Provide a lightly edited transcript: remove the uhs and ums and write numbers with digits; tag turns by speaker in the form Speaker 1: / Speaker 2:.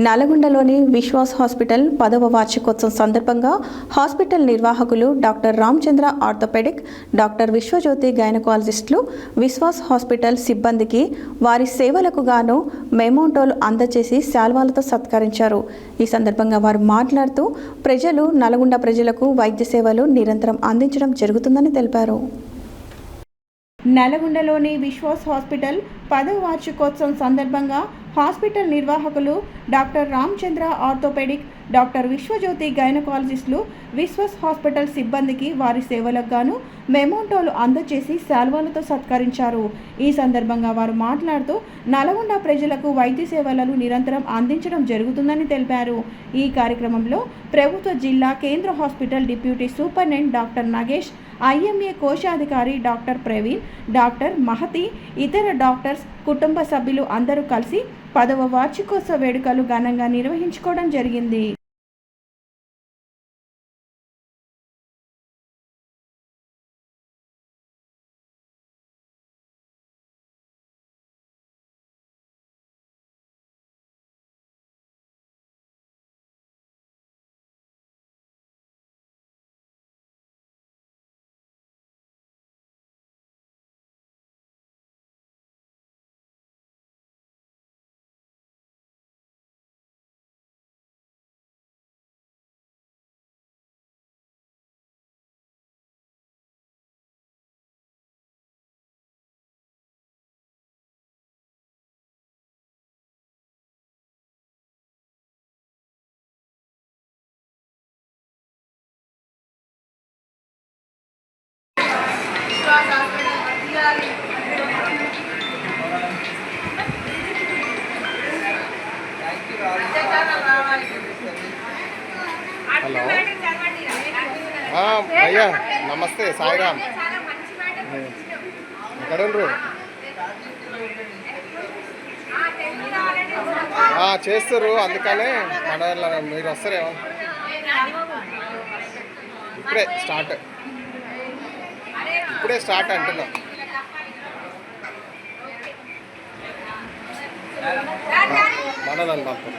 Speaker 1: నల్గొండలోని Vishwas hospital 10వ వార్షికోత్సవం సందర్భంగా హాస్పిటల్ నిర్వాహకులు doctor Ramachandra orthopedic, doctor Vishwajyoti గైనకాలజిస్టులు విశ్వాస్ హాస్పిటల్ సిబ్బందికి వారి సేవలకు గాను మెమోంటోలు అందజేసి శాల్వాలతో సత్కరించారు. ఈ సందర్భంగా వారు మాట్లాడుతూ నల్గొండ ప్రజలకు వైద్య సేవలు నిరంతరం అందించడం జరుగుతుందని తెలిపారు. నల్గొండలోని విశ్వాస్ హాస్పిటల్ 10వ వార్షికోత్సవం సందర్భంగా హాస్పిటల్ నిర్వాహకులు doctor Ramachandra orthopedic, doctor Vishwajyoti గైనకాలజిస్టులు విశ్వాస్ హాస్పిటల్ సిబ్బందికి వారి సేవలకు గాను మెమోంటోలు అందజేసి శాల్వాలతో సత్కరించారు. ఈ సందర్భంగా వారు మాట్లాడుతూ నల్గొండ ప్రజలకు వైద్య సేవలను నిరంతరం అందించడం జరుగుతుందని తెలిపారు. ఈ కార్యక్రమంలో ప్రభుత్వ జిల్లా కేంద్ర hospital deputy superintendent doctor Nagesh, IMA కోశాధికారి డాక్టర్ ప్రవీణ్, డాక్టర్ మహతి, ఇతర డాక్టర్స్, కుటుంబ సభ్యులు అందరూ కలిసి 10వ వార్షికోత్సవ వేడుకలు ఘనంగా నిర్వహించుకోవడం జరిగింది.
Speaker 2: హలో భయ్యా, నమస్తే, సాయిరామ్. ఎక్కడ చేస్తారు, అందుకనే మీరు వస్తారేమో. ఇప్పుడే స్టార్ట్ అంటున్నా. మనదని పాపం